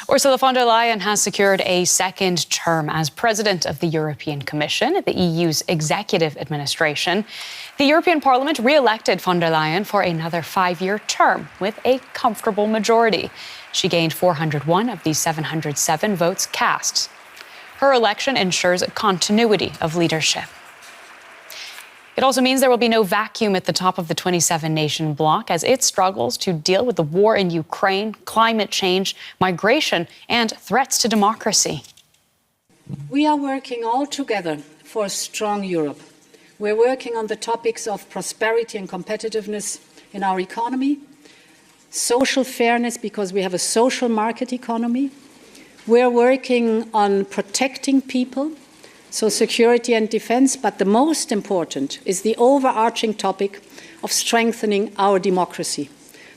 Ursula von der Leyen has secured a second term as president of the European Commission, the EU's executive administration. The European Parliament re-elected von der Leyen for another 5-year term with a comfortable majority. She gained 401 of the 707 votes cast. Her election ensures continuity of leadership. It also means there will be no vacuum at the top of the 27-nation bloc as it struggles to deal with the war in Ukraine, climate change, migration, and threats to democracy. We are working all together for a strong Europe. We're working on the topics of prosperity and competitiveness in our economy, social fairness because we have a social market economy. We're working on protecting people, so security and defense, but the most important is the overarching topic of strengthening our democracy.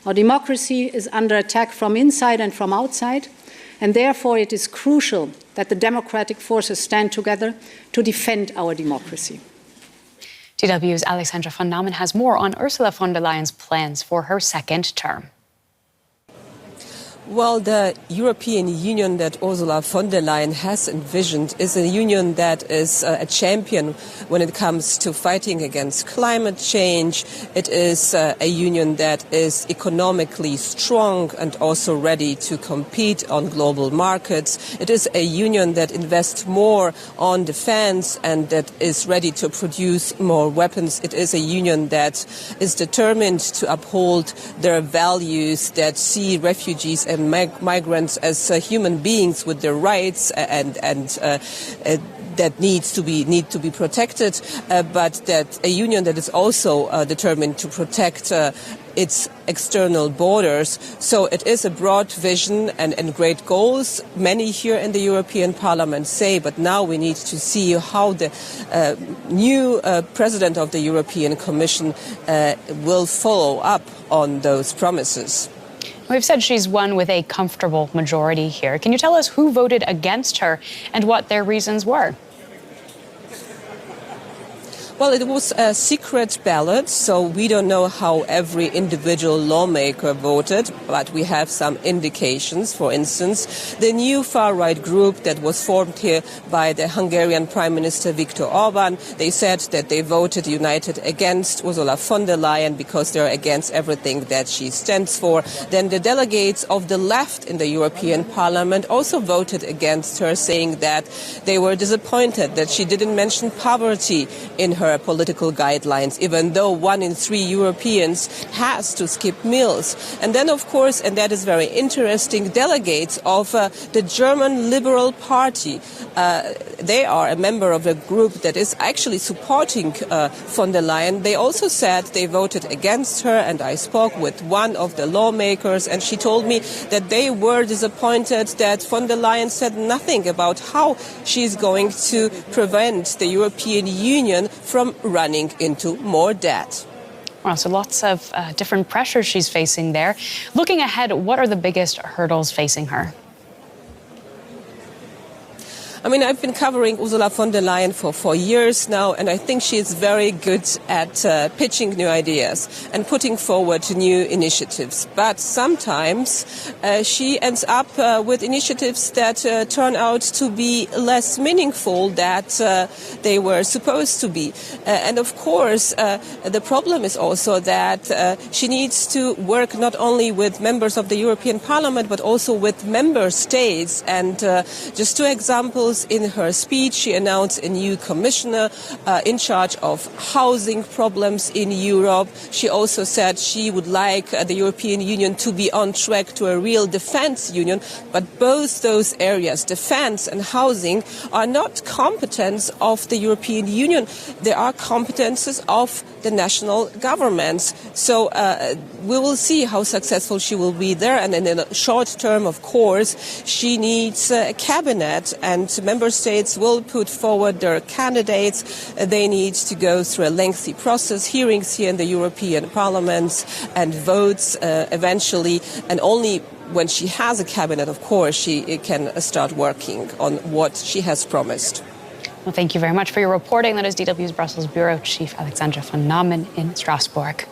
Our democracy is under attack from inside and from outside, and therefore it is crucial that the democratic forces stand together to defend our democracy. DW's Alexandra von Namen has more on Ursula von der Leyen's plans for her second term. Well, the European Union that Ursula von der Leyen has envisioned is a union that is a champion when it comes to fighting against climate change. It is a union that is economically strong and also ready to compete on global markets. It is a union that invests more on defense and that is ready to produce more weapons. It is a union that is determined to uphold their values that see refugees and migrants as human beings with their rights and that need to be protected, but that a union that is also determined to protect its external borders. So it is a broad vision and great goals. Many here in the European Parliament say, but now we need to see how the new president of the European Commission will follow up on those promises. We've said she's won with a comfortable majority here. Can you tell us who voted against her and what their reasons were? Well, it was a secret ballot, so we don't know how every individual lawmaker voted, but we have some indications. For instance, the new far-right group that was formed here by the Hungarian Prime Minister Viktor Orban, they said that they voted united against Ursula von der Leyen because they're against everything that she stands for. Then the delegates of the left in the European Parliament also voted against her, saying that they were disappointed that she didn't mention poverty in her political guidelines, even though 1 in 3 Europeans has to skip meals. And then, of course, and that is very interesting, delegates of the German Liberal Party, they are a member of a group that is actually supporting von der Leyen. They also said they voted against her, and I spoke with one of the lawmakers, and she told me that they were disappointed that von der Leyen said nothing about how she's going to prevent the European Union from running into more debt. Well, so lots of different pressures she's facing there. Looking ahead, what are the biggest hurdles facing her? I mean, I've been covering Ursula von der Leyen for 4 years now, and I think she is very good at pitching new ideas and putting forward new initiatives. But sometimes she ends up with initiatives that turn out to be less meaningful than they were supposed to be. And of course, the problem is also that she needs to work not only with members of the European Parliament, but also with member states. And just 2 examples. In her speech, she announced a new commissioner in charge of housing problems in Europe. She also said she would like the European Union to be on track to a real defense union. But both those areas, defense and housing, are not competence of the European Union. They are competences of the national governments. So we will see how successful she will be there. And in the short term, of course, she needs a cabinet, and member states will put forward their candidates. They need to go through a lengthy process, hearings here in the European Parliament and votes eventually. And only when she has a cabinet, of course, she can start working on what she has promised. Well, thank you very much for your reporting. That is DW's Brussels Bureau Chief Alexandra von Namen in Strasbourg.